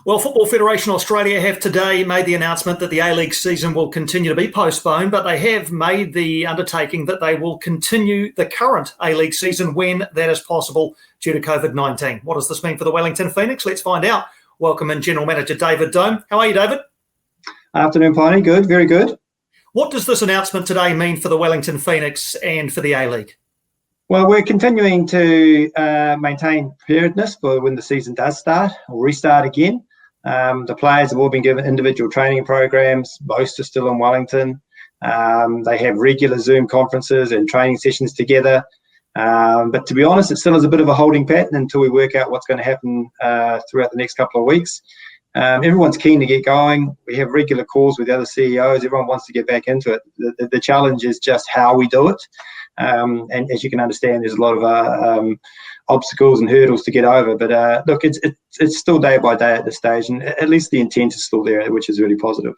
Well, Football Federation Australia have today made the announcement that the A-League season will continue to be postponed, but they have made the undertaking that they will continue the current A-League season when that is possible due to COVID-19. What does this mean for the Wellington Phoenix? Let's find out. Welcome in General Manager David Dome. How are you, David? Afternoon, Piney. Good, very good. What does this announcement today mean for the Wellington Phoenix and for the A-League? Well, we're continuing to maintain preparedness for when the season does start or restart again. The players have all been given individual training programs. Most are still in Wellington. They have regular Zoom conferences and training sessions together. But to be honest, it still is a bit of a holding pattern until we work out what's going to happen throughout the next couple of weeks. Everyone's keen to get going. We have regular calls with the other CEOs. Everyone wants to get back into it. The challenge is just how we do it. And as you can understand, there's a lot of obstacles and hurdles to get over. But look, it's still day by day at this stage, and at least the intent is still there, which is really positive.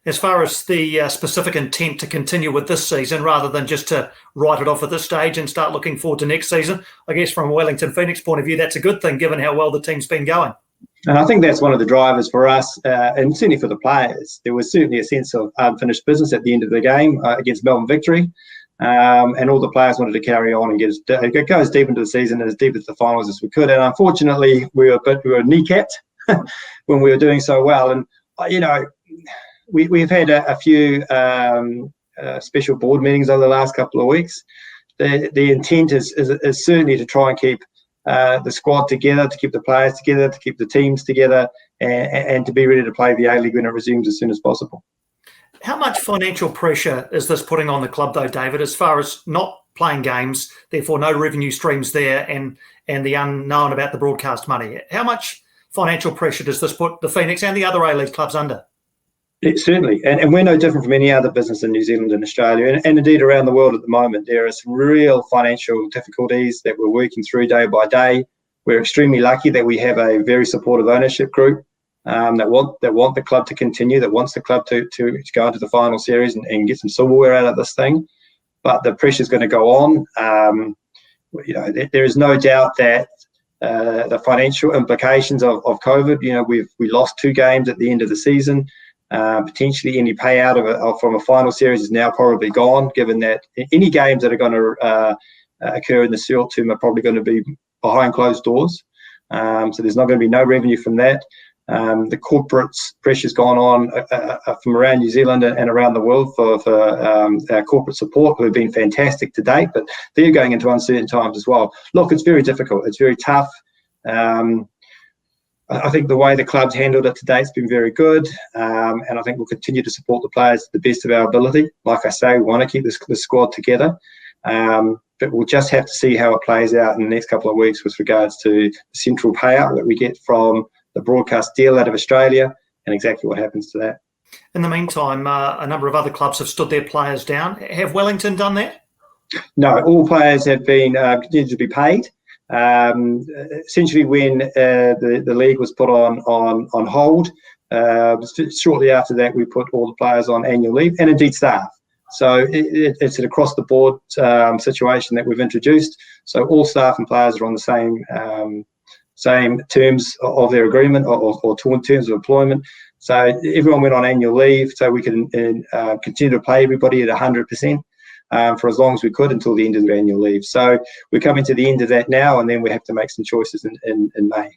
As far as the specific intent to continue with this season, rather than just to write it off at this stage and start looking forward to next season, I guess from a Wellington Phoenix point of view, that's a good thing, given how well the team's been going. And I think that's one of the drivers for us, and certainly for the players. There was certainly a sense of unfinished business at the end of the game against Melbourne Victory. And all the players wanted to carry on and go as deep into the season and as deep into the finals as we could. And unfortunately, we were kneecapped when we were doing so well. And we've had a few special board meetings over the last couple of weeks. The intent is certainly to try and keep the squad together, to keep the players together, to keep the teams together, and to be ready to play the A-League when it resumes as soon as possible. How much financial pressure is this putting on the club, though, David, as far as not playing games, therefore no revenue streams there, and the unknown about the broadcast money? How much financial pressure does this put the Phoenix and the other A-League clubs under? Certainly, and we're no different from any other business in New Zealand and Australia, and indeed around the world at the moment. There are some real financial difficulties that we're working through day by day. We're extremely lucky that we have a very supportive ownership group that want the club to continue, that wants the club to go into the final series and get some silverware out of this thing. But the pressure is going to go on. There is no doubt that the financial implications of COVID. We lost 2 games at the end of the season. Potentially any payout from a final series is now probably gone, given that any games that are going to occur in the short term are probably going to be behind closed doors. So there's not going to be no revenue from that. The corporate pressure's gone on from around New Zealand and around the world for our corporate support, who have been fantastic to date, but they're going into uncertain times as well. Look, it's very difficult. It's very tough. I think the way the club's handled it to date has been very good, and I think we'll continue to support the players to the best of our ability. Like I say, we want to keep the squad together, but we'll just have to see how it plays out in the next couple of weeks with regards to the central payout that we get from the broadcast deal out of Australia and exactly what happens to that. In the meantime, a number of other clubs have stood their players down. Have Wellington done that? No, all players have been continued to be paid. Essentially, when the league was put on hold, shortly after that, we put all the players on annual leave, and indeed staff. So it's an across-the-board situation that we've introduced. So all staff and players are on the same terms of their agreement or terms of employment. So everyone went on annual leave so we can continue to pay everybody at 100%. For as long as we could until the end of their annual leave. So we're coming to the end of that now, and then we have to make some choices in May.